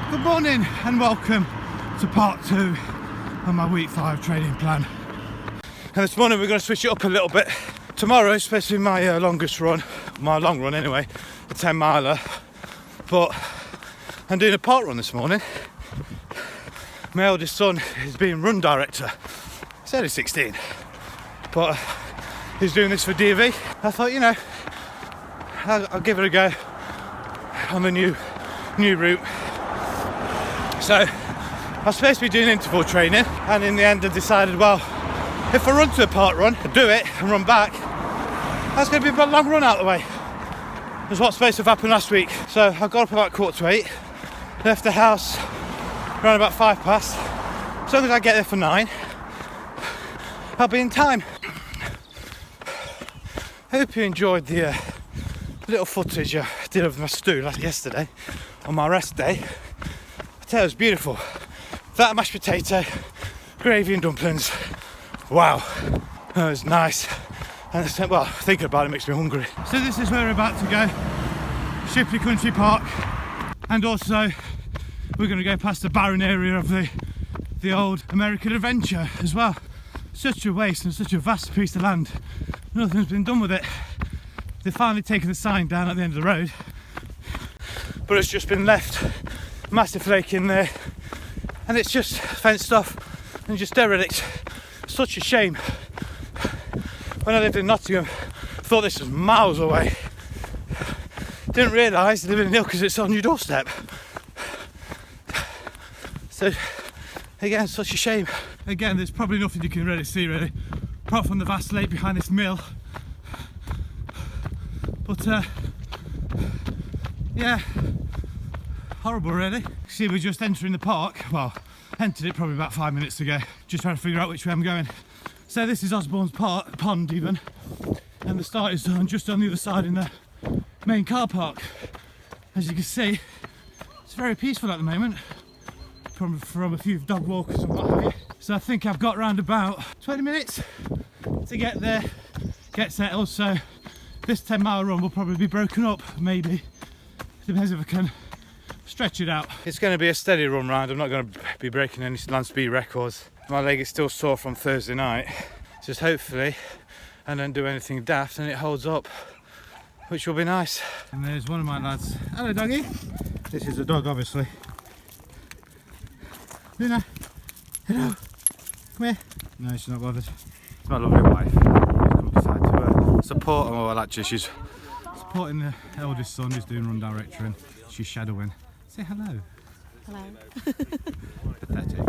Good morning and welcome to part 2 of my week 5 training plan. And this morning we're going to switch it up a little bit. Tomorrow is supposed to be my longest run, my long run anyway, a 10 miler. But I'm doing a park run this morning. My eldest son is being run director. He's only 16, but he's doing this for DV. I thought, you know, I'll give it a go on the new route. So I was supposed to be doing interval training, and in the end I decided, well, if I run to a park run, I do it and run back, that's going to be a long run out of the way. That's what's supposed to have happened last week. So I got up about 7:45, left the house around about 5 past. As long as I get there for 9, I'll be in time. Hope you enjoyed the little footage I did of my stew yesterday on my rest day. I tell you, it was beautiful. That mashed potato, gravy and dumplings. Wow, that was nice. And well, thinking about it makes me hungry. So this is where we're about to go, Shipley Country Park, and also we're going to go past the barren area of the old American Adventure as well. Such a waste and such a vast piece of land. Nothing's been done with it. They've finally taken the sign down at the end of the road, but it's just been left massive lake in there, and it's just fenced off and just derelict. Such a shame. When I lived in Nottingham, I thought this was miles away. Didn't realise living in the hill because it's on your doorstep. So again, such a shame. Again, there's probably nothing you can really see really, apart from the vast lake behind this mill. But yeah, horrible really. See, we're just entering the park. Well, entered it probably about 5 minutes ago, just trying to figure out which way I'm going. So this is Osborne's pond even, and the start is just on the other side in the main car park. As you can see, it's very peaceful at the moment from a few dog walkers and what have you. So I think I've got around about 20 minutes to get there, get settled. So this 10-mile run will probably be broken up, maybe. Depends if I can stretch it out. It's going to be a steady run round. I'm not going to be breaking any land speed records. My leg is still sore from Thursday night. Just hopefully I don't do anything daft and it holds up, which will be nice. And there's one of my lads. Hello, doggy. This is a dog, obviously. Luna, hello. Come here. No, she's not bothered. It's my lovely wife. She's come to side to support. Well, actually, she's supporting the eldest son who's doing run director, and she's shadowing. Say hello. Hello. Pathetic.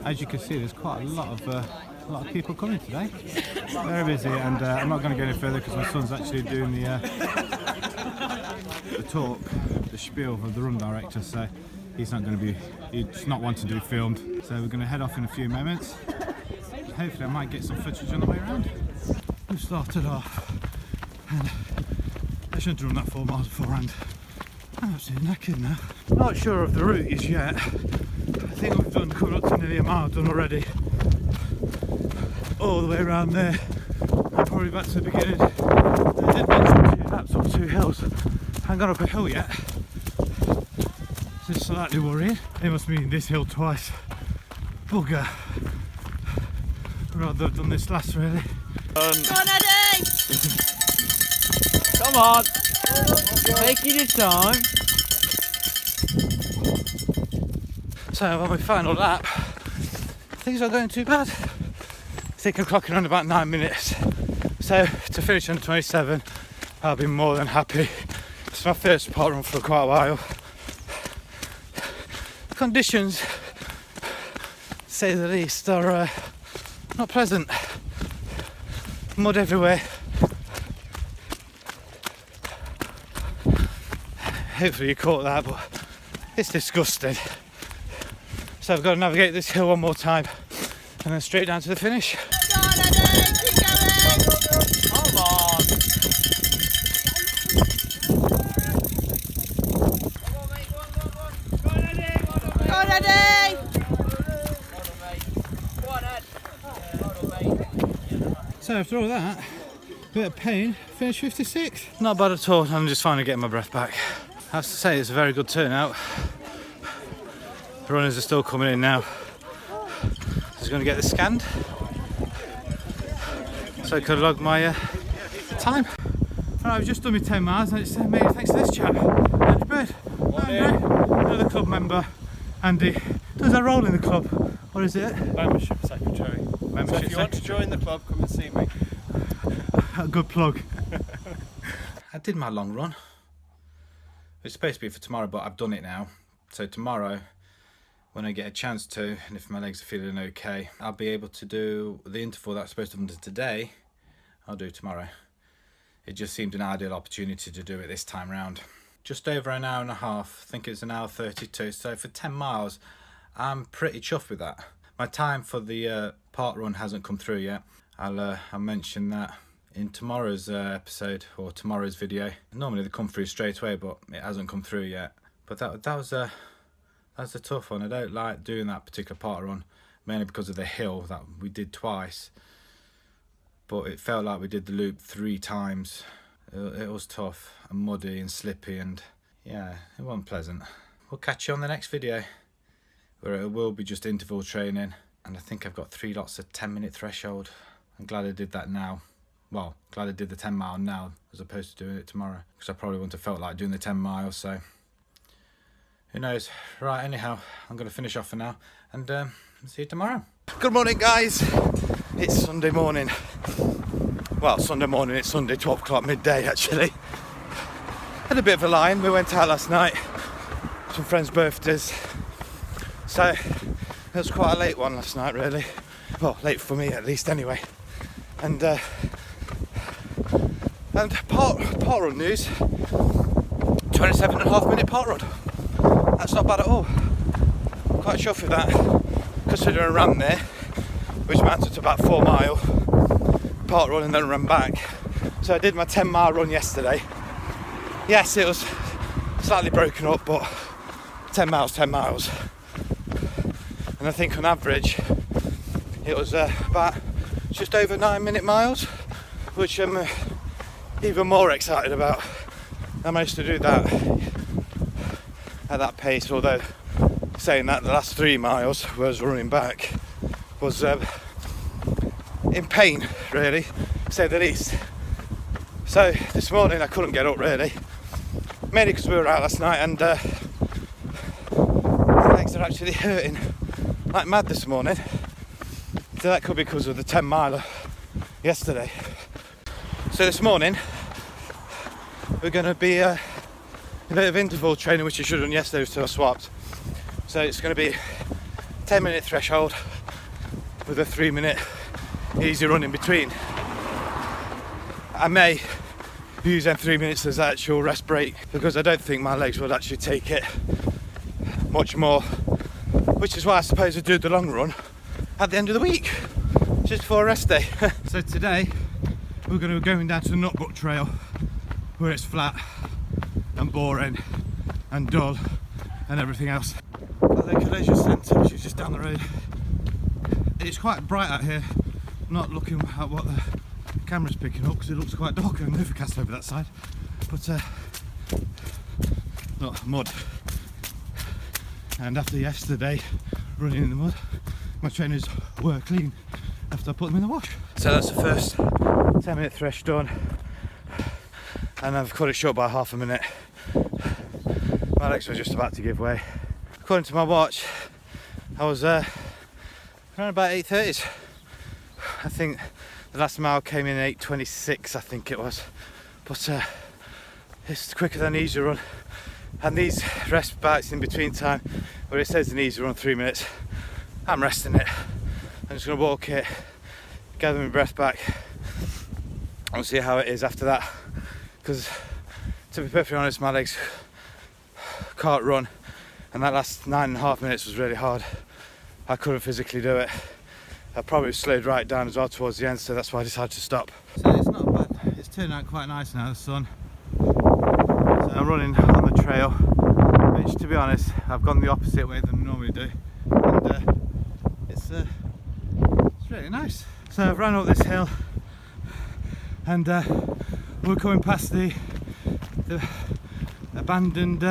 As you can see, there's quite a lot of people coming today. Very busy, and I'm not going to go any further because my son's actually doing the talk, the spiel of the run director. So he's not wanting to be filmed. So we're going to head off in a few moments. Hopefully I might get some footage on the way around. We started off, and I shouldn't have run that 4 miles beforehand. I'm absolutely knackered now. Not sure of the route is yet. I think we've done coming up to nearly a mile done already. All the way around there. And probably back to the beginning. I did mention 2 laps up 2 hills. I haven't gone up a hill yet. This is slightly worrying. It must mean this hill twice. Bugger. I'd rather have done this last really. Come on, Eddie! Come on! Taking your time. So on my final lap, things are going too bad. I think I'm clocking on about 9 minutes. So to finish on 27, I'll be more than happy. It's my first park run for quite a while. Conditions, to say the least, are not pleasant. Mud everywhere. Hopefully you caught that, but it's disgusting. So I've got to navigate this hill one more time and then straight down to the finish. Come on, Eddie! Keep going! Come on! Go on, Eddie! So after all that, bit of pain, finished 56. Not bad at all, I'm just finally getting my breath back. I have to say it's a very good turnout. The runners are still coming in now. Just going to get this scanned so I could log my time. Alright, I've just done my 10 miles and it's made thanks to this chap, Andy Bird. Andrew, another club member. Andy, does that role in the club? What is it? Membership secretary. Membership so if you want to join the club, come and see me. A good plug. I did my long run. It's supposed to be for tomorrow, but I've done it now. So tomorrow, when I get a chance to, and if my legs are feeling okay, I'll be able to do the interval that's supposed to be done today. I'll do tomorrow. It just seemed an ideal opportunity to do it this time round. Just over an hour and a half, I think it's an hour 32. So for 10 miles, I'm pretty chuffed with that. My time for the park run hasn't come through yet. I'll mention that in tomorrow's episode or tomorrow's video. Normally they come through straight away, but it hasn't come through yet. But that was a tough one. I don't like doing that particular park run, mainly because of the hill that we did twice. But it felt like we did the loop 3 times. It was tough and muddy and slippy, and yeah, it wasn't pleasant. We'll catch you on the next video, where it will be just interval training, and I think I've got 3 lots of 10-minute threshold. I'm glad I did that now. Well, glad I did the 10 mile now as opposed to doing it tomorrow, because I probably wouldn't have felt like doing the 10 miles, so who knows. Right, anyhow, I'm going to finish off for now, and see you tomorrow. Good morning, guys. It's Sunday morning. Well, Sunday morning, it's Sunday, 12 o'clock midday actually. Had a bit of a line. We went out last night, some friends' birthdays. So it was quite a late one last night, really. Well, late for me at least anyway. And park run news, 27.5 minute park run. That's not bad at all. I'm quite chuffed with that, considering I ran there, which amounted to about 4 mile park run and then ran back. So I did my 10 mile run yesterday. Yes, it was slightly broken up, but 10 miles, 10 miles. And I think on average it was about just over 9-minute miles, which I'm even more excited about. I managed to do that at that pace, although saying that the last 3 miles was running back was in pain, really, to say the least. So this morning I couldn't get up, really, mainly because we were out last night, and my legs are actually hurting like mad this morning. So that could be because of the 10 miler yesterday. So this morning we're going to be a bit of interval training, which I should have done yesterday, so I swapped. So it's going to be 10-minute threshold with a 3-minute easy run in between. I may use them 3 minutes as actual rest break, because I don't think my legs would actually take it much more, which is why I suppose I do the long run at the end of the week, just before a rest day. So today we're going to be going down to the Nutbuck Trail, where it's flat and boring and dull and everything else. At the Leisure Centre, which is just down the road. It's quite bright out here. I'm not looking at what the camera's picking up because it looks quite dark and overcast over that side. But look, mud. And after yesterday running in the mud, my trainers were clean after I put them in the wash. So that's the first 10-minute thresh done, and I've cut it short by half a minute. My legs were just about to give way. According to my watch, I was around about 8:30s. I think the last mile came in 8:26, I think it was. But it's quicker than an easy run. And these rest bites in between time, where it says an easy run 3 minutes, I'm resting it. I'm just going to walk it, gather my breath back, and see how it is after that. Because to be perfectly honest, my legs can't run, and that last 9.5 minutes was really hard. I couldn't physically do it. I probably slowed right down as well towards the end, so that's why I decided to stop. So it's not bad, it's turned out quite nice now, the sun. So I'm running on the trail, which to be honest, I've gone the opposite way than I normally do. And it's really nice. So I've run up this hill, and we're coming past the abandoned,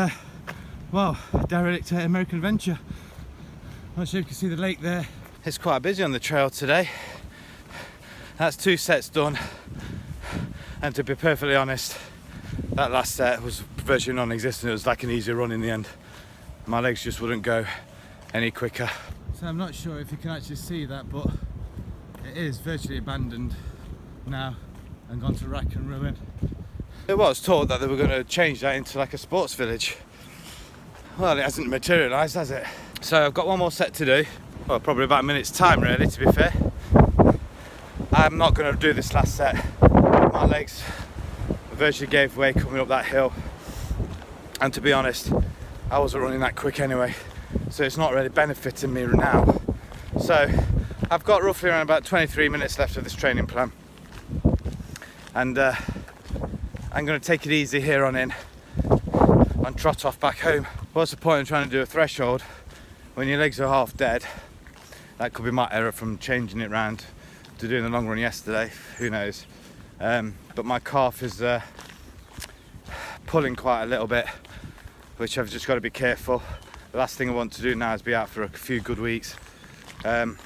well, derelict American Adventure. Not sure if you can see the lake there. It's quite busy on the trail today. That's 2 sets done, and to be perfectly honest, that last set was virtually non-existent. It was like an easy run in the end. My legs just wouldn't go any quicker. So I'm not sure if you can actually see that, but it is virtually abandoned now and gone to rack and ruin. It was told that they were going to change that into like a sports village. Well, it hasn't materialised, has it? So I've got one more set to do. Well, probably about a minute's time really, to be fair. I'm not going to do this last set. My legs virtually gave way coming up that hill. And to be honest, I wasn't running that quick anyway. So it's not really benefiting me now. So I've got roughly around about 23 minutes left of this training plan. And I'm going to take it easy here on in and trot off back home. What's the point in trying to do a threshold when your legs are half dead? That could be my error from changing it round to doing the long run yesterday, who knows. But my calf is pulling quite a little bit, which I've just got to be careful. The last thing I want to do now is be out for a few good weeks. And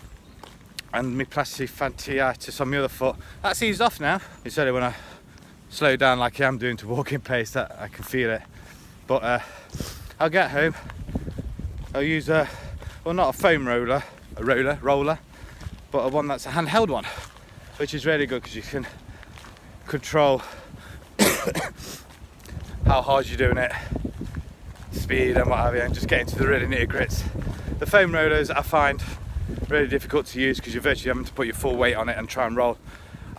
my fasciitis on my other foot, that's eased off now. It's only when I slow down like I am doing to walking pace that I can feel it. But I'll get home. I'll use a, well, not a foam roller, but a one that's a handheld one, which is really good because you can control how hard you're doing it, speed and what have you, and just get into the really nitty grits. The foam rollers I find really difficult to use because you're virtually having to put your full weight on it and try and roll.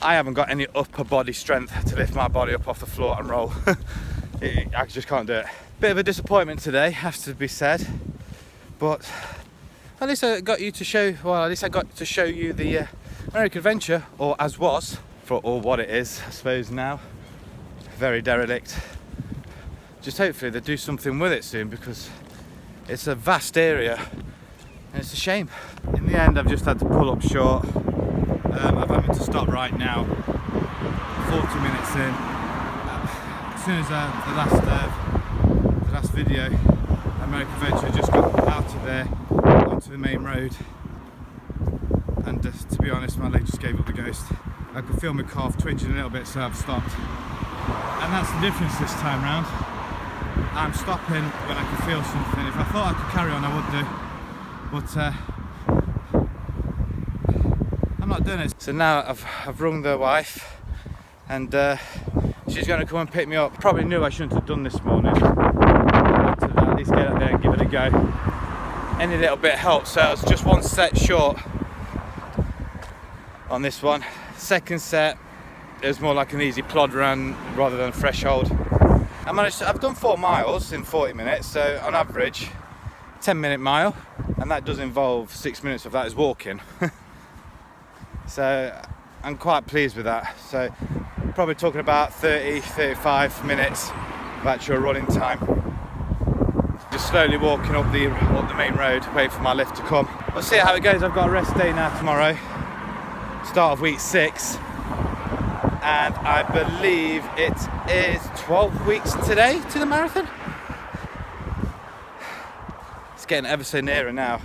I haven't got any upper body strength to lift my body up off the floor and roll. I just can't do it. Bit of a disappointment today, has to be said, but at least I got you to show, well, at least I got to show you the American Adventure, or as was, for all what it is, I suppose now. Very derelict. Just hopefully they do something with it soon because it's a vast area and it's a shame. In the end, I've just had to pull up short. I'm having to stop right now, 40 minutes in. As soon as the last video, American Adventure just got out of there onto the main road, and to be honest, my leg just gave up the ghost. I could feel my calf twitching a little bit, so I've stopped. And that's the difference this time round. I'm stopping when I can feel something. If I thought I could carry on, I would do, but I'm not doing it. So now I've rung the wife, and she's going to come and pick me up. Probably knew I shouldn't have done this morning. I had to at least get up there and give it a go. Any little bit helps. So it's just one set short on this one. Second set, it was more like an easy plod run rather than a threshold. I've done 4 miles in 40 minutes, so on average 10-minute mile, and that does involve 6 minutes of that is walking. So I'm quite pleased with that. So probably talking about 30-35 minutes of actual running time. Just slowly walking up the main road, waiting for my lift to come. We'll see how it goes. I've got a rest day now tomorrow, start of week 6, and I believe it is 12 weeks today to the marathon. It's getting ever so nearer now,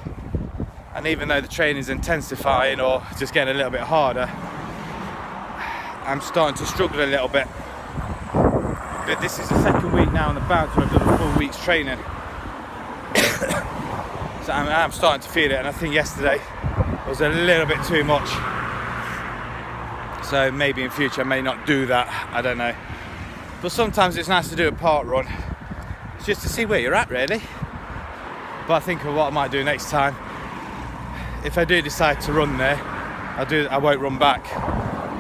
and even though the training is intensifying or just getting a little bit harder, I'm starting to struggle a little bit. But this is the second week now on the bounce where I've done a full week's training. So I'm starting to feel it, and I think yesterday was a little bit too much. So maybe in future I may not do that, I don't know. But sometimes it's nice to do a park run, just to see where you're at really. But I think of what I might do next time. If I do decide to run there, I won't run back,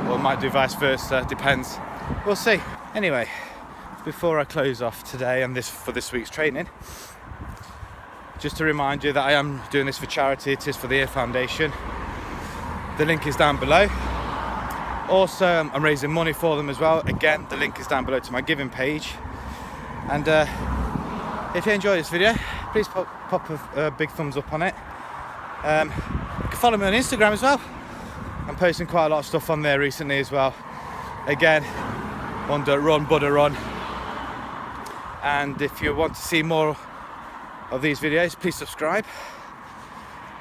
or I might do vice versa, depends. We'll see. Anyway, before I close off today and for this week's training, just to remind you that I am doing this for charity. It is for the Ear Foundation. The link is down below. Also, I'm raising money for them as well. Again, the link is down below to my giving page. And if you enjoyed this video, please pop a big thumbs up on it. You can follow me on Instagram as well. I'm posting quite a lot of stuff on there recently as well. Again, Runbudarun. And if you want to see more of these videos, please subscribe.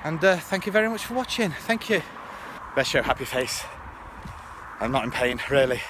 And thank you very much for watching. Thank you. Best show happy face. I'm not in pain, really.